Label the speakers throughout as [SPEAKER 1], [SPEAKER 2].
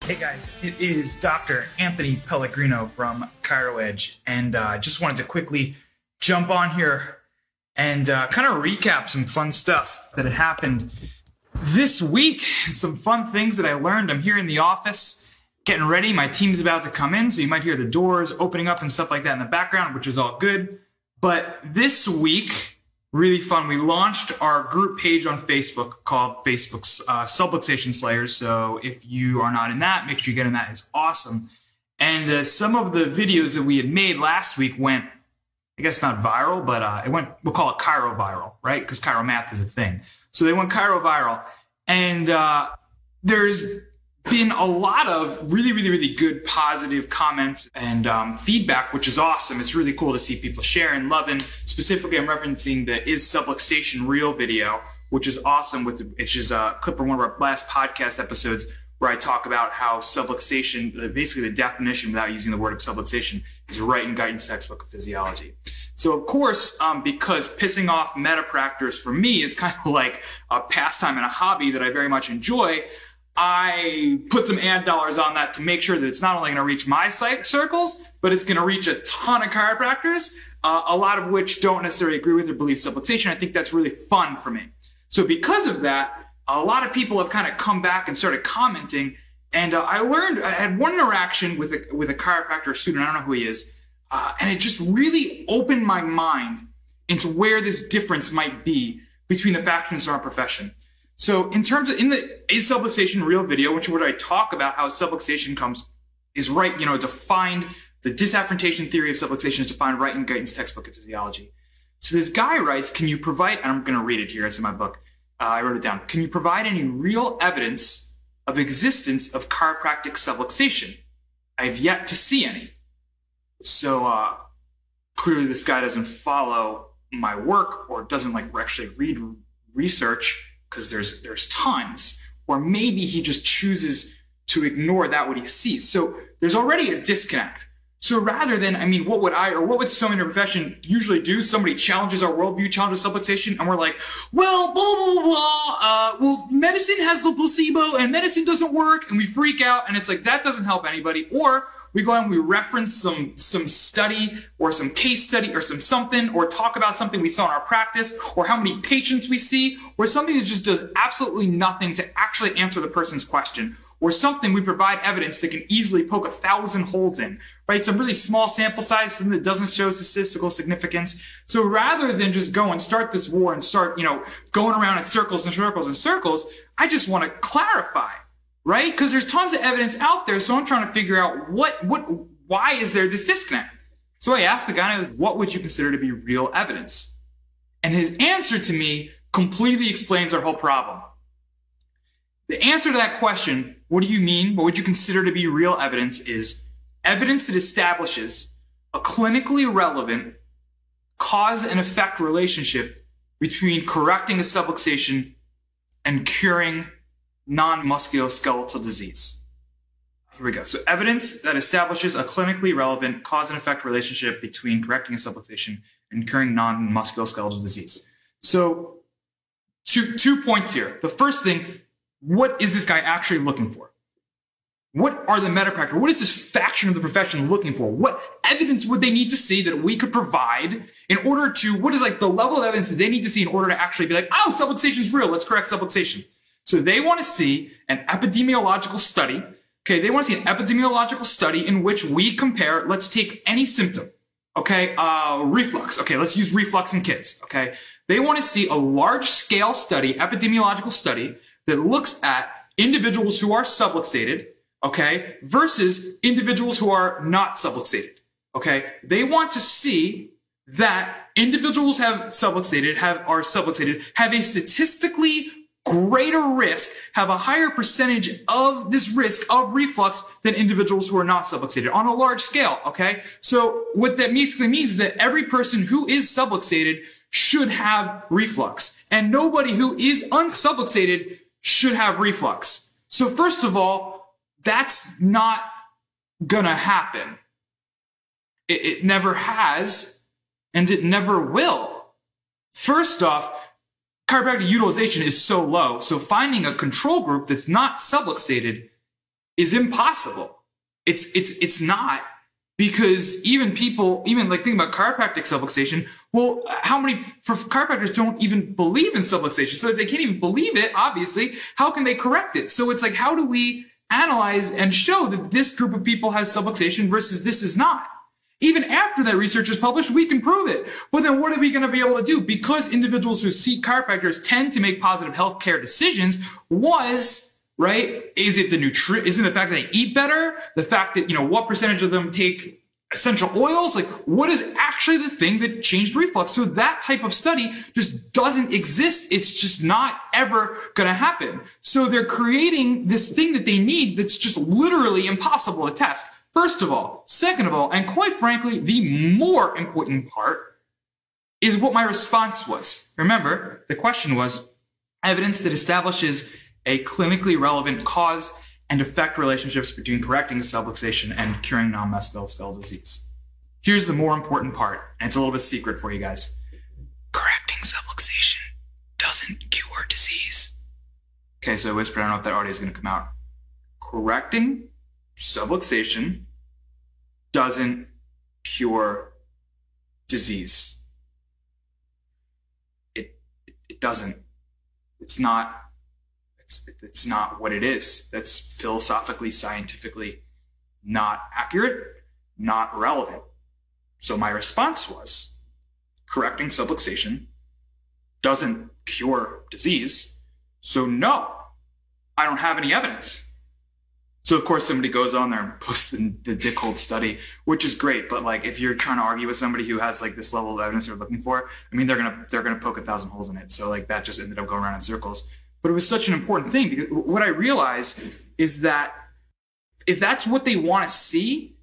[SPEAKER 1] Hey guys, it is Dr. Anthony Pellegrino from ChiroEdge, and I just wanted to quickly jump on here and kind of recap some fun stuff that had happened this week, some fun things that I learned. I'm here in the office getting ready. My team's about to come in, so you might hear the doors opening up and stuff like that in the background, which is all good. But this week, really fun. We launched our group page on Facebook called Facebook's Subluxation Slayers. So if you are not in that, make sure you get in that. It's awesome. And some of the videos that we had made last week went, I guess not viral, but it went, we'll call it Chiro viral, right? Because Chiro math is a thing. So they went Chiro viral. And there's been a lot of really good positive comments and feedback, which is awesome. It's really cool to see people sharing, loving. Specifically, I'm referencing the Is Subluxation Real video, which is awesome. Which is a clip from one of our last podcast episodes where I talk about how subluxation, basically the definition without using the word of subluxation, is right in Guyton's textbook of physiology. So of course, because pissing off metapractors for me is kind of like a pastime and a hobby that I very much enjoy, I put some ad dollars on that to make sure that it's not only going to reach my psych circles, but it's going to reach a ton of chiropractors, a lot of which don't necessarily agree with or believe subluxation. I think that's really fun for me. So because of that, a lot of people have kind of come back and started commenting. And I had one interaction with a chiropractor student, I don't know who he is, and it just really opened my mind into where this difference might be between the factions in our profession. So in terms of, in the Is Subluxation Real video, which where I talk about how subluxation is right, defined, the disaffrontation theory of subluxation is defined right in Guyton's textbook of physiology. So this guy writes, can you provide, and I'm going to read it here, it's in my book, I wrote it down. Can you provide any real evidence of existence of chiropractic subluxation? I have yet to see any. So clearly this guy doesn't follow my work or doesn't actually read research, because there's tons, or maybe he just chooses to ignore what he sees. So there's already a disconnect. So rather than, what would someone in the profession usually do? Somebody challenges our worldview, challenges subluxation, and we're like, well, blah, blah, blah, well, medicine has the placebo and medicine doesn't work, and we freak out, and it's like, that doesn't help anybody. Or we go out and we reference some study or some case study or something, or talk about something we saw in our practice, or how many patients we see, or something that just does absolutely nothing to actually answer the person's question, or something we provide evidence that can easily poke 1,000 holes in, right? Some really small sample size, something that doesn't show statistical significance. So rather than just go and start this war and start, going around in circles and circles and circles, I just want to clarify, right? Because there's tons of evidence out there. So I'm trying to figure out why is there this disconnect? So I asked the guy, what would you consider to be real evidence? And his answer to me completely explains our whole problem. The answer to that question, what do you mean? What would you consider to be real evidence, is evidence that establishes a clinically relevant cause and effect relationship between correcting a subluxation and curing non-musculoskeletal disease. Here we go. So evidence that establishes a clinically relevant cause and effect relationship between correcting a subluxation and curing non-musculoskeletal disease. So two points here. The first thing, what is this guy actually looking for? What are the metapractors? What is this faction of the profession looking for? What evidence would they need to see that we could provide in order to, what is the level of evidence that they need to see in order to actually be like, oh, subluxation is real, let's correct subluxation. So they want to see an epidemiological study. Okay, they want to see an epidemiological study in which we compare, let's take any symptom. Okay, reflux. Okay, let's use reflux in kids. Okay, they want to see a large scale study, epidemiological study, that looks at individuals who are subluxated, okay, versus individuals who are not subluxated, okay? They want to see that individuals have a statistically greater risk, have a higher percentage of this risk of reflux than individuals who are not subluxated on a large scale, okay? So what that basically means is that every person who is subluxated should have reflux, and nobody who is unsubluxated should have reflux. So first of all, that's not gonna happen. It never has, and it never will. First off, chiropractic utilization is so low, so finding a control group that's not subluxated is impossible. It's not, because even people, even like think about chiropractic subluxation. Well, how many chiropractors don't even believe in subluxation? So if they can't even believe it, obviously, how can they correct it? So it's like, how do we analyze and show that this group of people has subluxation versus this is not? Even after that research is published, we can prove it. But then what are we going to be able to do? Because individuals who seek chiropractors tend to make positive healthcare decisions, right? Is it isn't the fact that they eat better? The fact that, what percentage of them take essential oils? Like, what is actually the thing that changed reflux? So that type of study just doesn't exist. It's just not ever going to happen. So they're creating this thing that they need that's just literally impossible to test. First of all. Second of all, and quite frankly, the more important part is what my response was. Remember, the question was evidence that establishes a clinically relevant cause and effect relationships between correcting subluxation and curing non-musculoskeletal disease. Here's the more important part, and it's a little bit secret for you guys. Correcting subluxation doesn't cure disease. Okay, so I whispered, I don't know if that audio is going to come out. Correcting subluxation doesn't cure disease. It doesn't. It's not what it is. That's philosophically, scientifically not accurate, not relevant. So my response was, correcting subluxation doesn't cure disease. So no, I don't have any evidence. So of course somebody goes on there and posts the Dick Holt study, which is great. But like, if you're trying to argue with somebody who has like this level of evidence they're looking for, I mean, they're gonna poke 1,000 holes in it. So like that just ended up going around in circles. But it was such an important thing, because what I realized is that if that's what they want to see,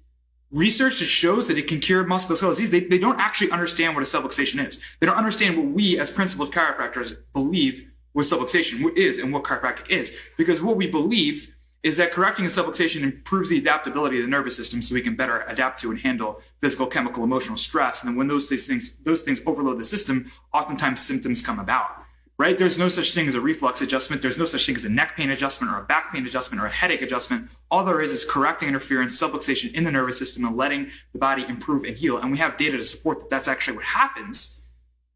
[SPEAKER 1] research that shows that it can cure musculoskeletal disease, they don't actually understand what a subluxation is. They don't understand what we as principled chiropractors believe what subluxation is and what chiropractic is. Because what we believe is that correcting a subluxation improves the adaptability of the nervous system so we can better adapt to and handle physical, chemical, emotional stress. And then when those things overload the system, oftentimes symptoms come about. Right? There's no such thing as a reflux adjustment. There's no such thing as a neck pain adjustment or a back pain adjustment or a headache adjustment. All there is correcting interference, subluxation in the nervous system and letting the body improve and heal. And we have data to support that that's actually what happens.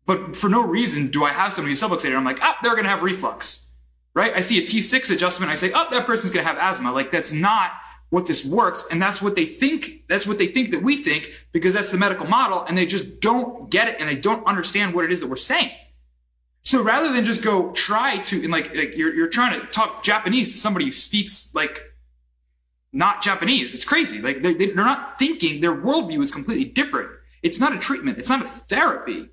[SPEAKER 1] But for no reason do I have somebody who's subluxated. I'm like, they're going to have reflux. Right? I see a T6 adjustment. I say, that person's going to have asthma. Like, that's not what this works. And that's what they think. That's what they think that we think, because that's the medical model. And they just don't get it. And they don't understand what it is that we're saying. So rather than just go try to, and like you're trying to talk Japanese to somebody who speaks like not Japanese, it's crazy. Like they're not thinking, their worldview is completely different. It's not a treatment. It's not a therapy.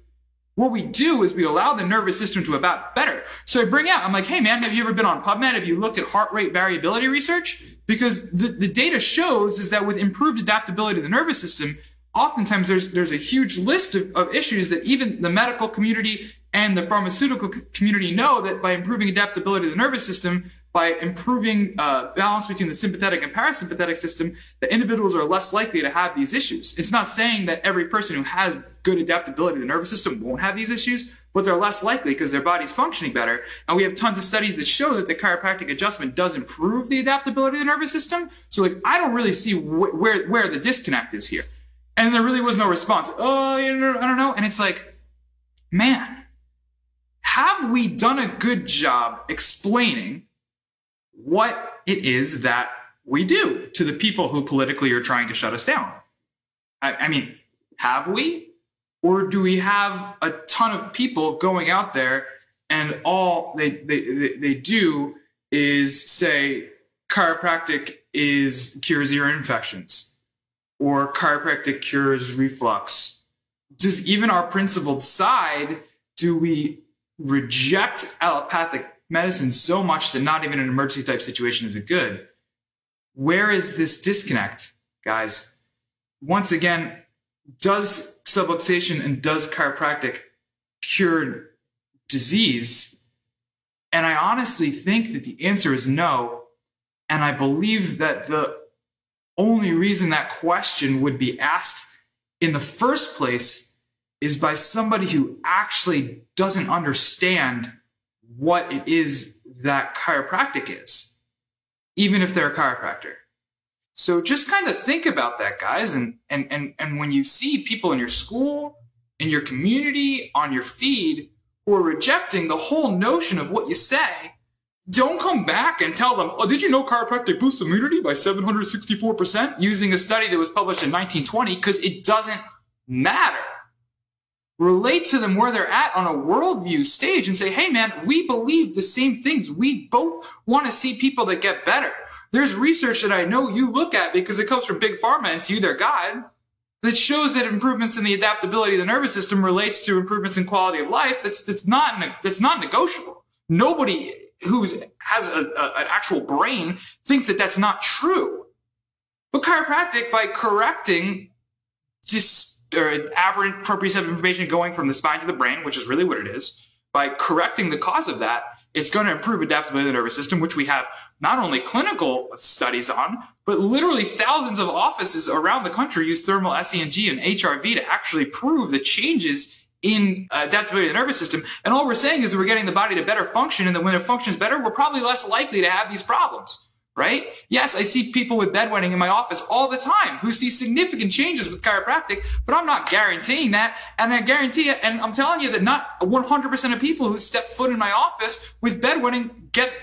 [SPEAKER 1] What we do is we allow the nervous system to adapt better. So I bring out, I'm like, hey man, have you ever been on PubMed? Have you looked at heart rate variability research? Because the data shows is that with improved adaptability of the nervous system, oftentimes there's a huge list of issues that even the medical community and the pharmaceutical community know that by improving adaptability of the nervous system, by improving balance between the sympathetic and parasympathetic system, that individuals are less likely to have these issues. It's not saying that every person who has good adaptability of the nervous system won't have these issues, but they're less likely because their body's functioning better. And we have tons of studies that show that the chiropractic adjustment does improve the adaptability of the nervous system. So like, I don't really see where the disconnect is here. And there really was no response. I don't know. And it's like, man, have we done a good job explaining what it is that we do to the people who politically are trying to shut us down? I mean, have we? Or do we have a ton of people going out there and all they do is say chiropractic cures ear infections, or chiropractic cures reflux? Just even our principled side, do we reject allopathic medicine so much that not even an emergency type situation is it good? Where is this disconnect, guys? Once again, does subluxation and does chiropractic cure disease? And I honestly think that the answer is no. And I believe that the only reason that question would be asked in the first place is by somebody who actually doesn't understand what it is that chiropractic is. even if they're a chiropractor. So just kind of think about that, guys. And when you see people in your school, in your community, on your feed, who are rejecting the whole notion of what you say, don't come back and tell them, oh, did you know chiropractic boosts immunity by 764% using a study that was published in 1920? Because it doesn't matter. Relate to them where they're at on a worldview stage and say, hey, man, we believe the same things. We both want to see people that get better. There's research that I know you look at because it comes from Big Pharma and to you, their guide, that shows that improvements in the adaptability of the nervous system relates to improvements in quality of life. That's not negotiable. Nobody who has an actual brain thinks that that's not true. But chiropractic, by correcting aberrant proprioceptive information going from the spine to the brain, which is really what it is, by correcting the cause of that, it's going to improve adaptability of the nervous system, which we have not only clinical studies on, but literally thousands of offices around the country use thermal SENG and HRV to actually prove the changes in adaptability of the nervous system. And all we're saying is that we're getting the body to better function, and that when it functions better, we're probably less likely to have these problems, right? Yes, I see people with bedwetting in my office all the time who see significant changes with chiropractic, but I'm not guaranteeing that. And I guarantee you, and I'm telling you that not 100% of people who step foot in my office with bedwetting get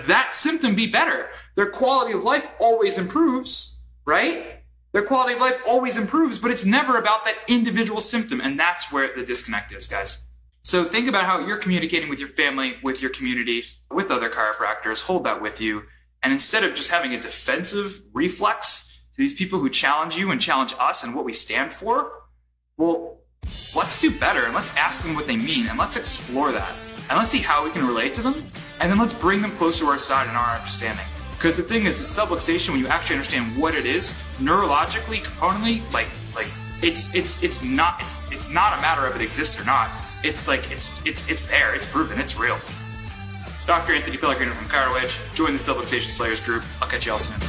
[SPEAKER 1] that symptom be better. Their quality of life always improves, right? Their quality of life always improves, but it's never about that individual symptom. And that's where the disconnect is, guys. So think about how you're communicating with your family, with your community, with other chiropractors. Hold that with you. And instead of just having a defensive reflex to these people who challenge you and challenge us and what we stand for, well, let's do better and let's ask them what they mean and let's explore that. And let's see how we can relate to them. And then let's bring them closer to our side in our understanding. Because the thing is, subluxation, when you actually understand what it is, neurologically, componently, it's not a matter of it exists or not. It's there, it's proven, it's real. Dr. Anthony Pellegrino from ChiroEdge. Join the Subluxation Slayers group. I'll catch you all soon.